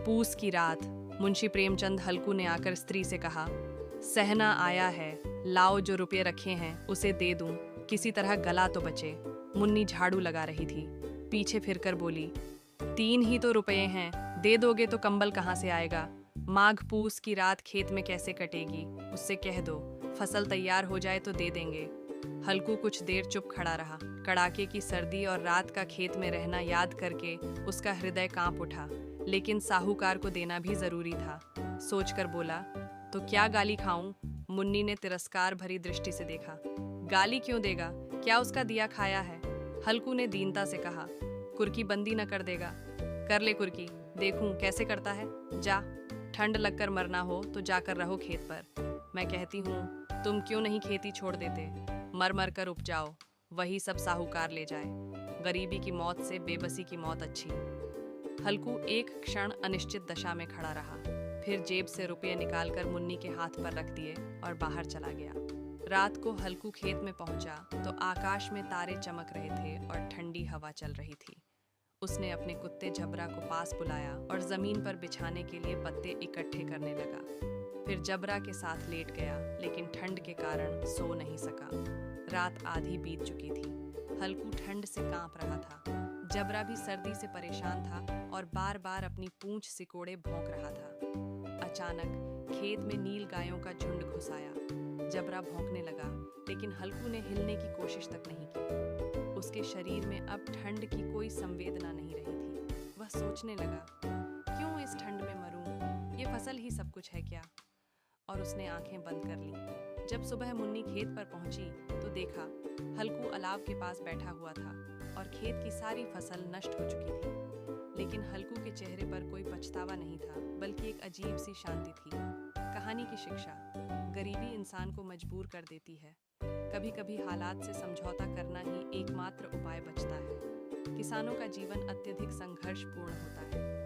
पूस की रात। मुंशी प्रेमचंद हल्कू ने आकर स्त्री से कहा, सहना आया है, लाओ जो रुपये रखे हैं उसे दे दूं, किसी तरह गला तो बचे। मुन्नी झाड़ू लगा रही थी, पीछे फिरकर बोली, 3 ही तो रुपये हैं, दे दोगे तो कंबल कहाँ से आएगा? माघ पूस की रात खेत में कैसे कटेगी? उससे कह दो, फसल तैयार हो जाए तो दे देंगे। हल्कू कुछ देर चुप खड़ा रहा। कड़ाके की सर्दी और रात का खेत में रहना याद करके उसका हृदय कांप उठा, लेकिन साहूकार को देना भी जरूरी था। सोचकर बोला, तो क्या गाली खाऊं? मुन्नी ने तिरस्कार भरी दृष्टि से देखा। गाली क्यों देगा? क्या उसका दिया खाया है? हल्कू ने दीनता से कहा, कुर्की बंदी न कर देगा? कर ले कुर्की, देखूं कैसे करता है। जा, ठंड लगकर मरना हो तो जाकर रहो खेत पर। मैं कहती हूँ, तुम क्यों नहीं खेती छोड़ देते? मर मर कर उपजाओ, वही सब साहूकार ले जाए। गरीबी की मौत से बेबसी की मौत अच्छी। हल्कू एक क्षण अनिश्चित दशा में खड़ा रहा, फिर जेब से रुपये निकालकर मुन्नी के हाथ पर रख दिए और बाहर चला गया। रात को हल्कू खेत में पहुंचा तो आकाश में तारे चमक रहे थे और ठंडी हवा चल रही थी। उसने अपने कुत्ते जबरा को पास बुलाया और जमीन पर बिछाने के लिए पत्ते इकट्ठे करने लगा। फिर जबरा के साथ लेट गया, लेकिन ठंड के कारण सो नहीं सका। रात आधी बीत चुकी थी। हल्कू ठंड से कांप रहा था। जबरा भी सर्दी से परेशान था और बार बार अपनी पूंछ सिकोड़े भौंक रहा था। अचानक खेत में नील गायों का झुंड घुस आया। जबरा भौंकने लगा, लेकिन हल्कू ने हिलने की कोशिश तक नहीं की। उसके शरीर में अब ठंड की कोई संवेदना नहीं रही थी। वह सोचने लगा, क्यों इस ठंड में मरूं? ये फसल ही सब कुछ है क्या? और उसने आंखें बंद कर लीं। जब सुबह मुन्नी खेत पर पहुंची तो देखा हल्कू अलाव के पास बैठा हुआ था और खेत की सारी फसल नष्ट हो चुकी थी। लेकिन हल्कू के चेहरे पर कोई पछतावा नहीं था, बल्कि एक अजीब सी शांति थी। कहानी की शिक्षा, गरीबी इंसान को मजबूर कर देती है। कभी कभी हालात से समझौता करना ही एकमात्र उपाय बचता है। किसानों का जीवन अत्यधिक संघर्षपूर्ण होता है,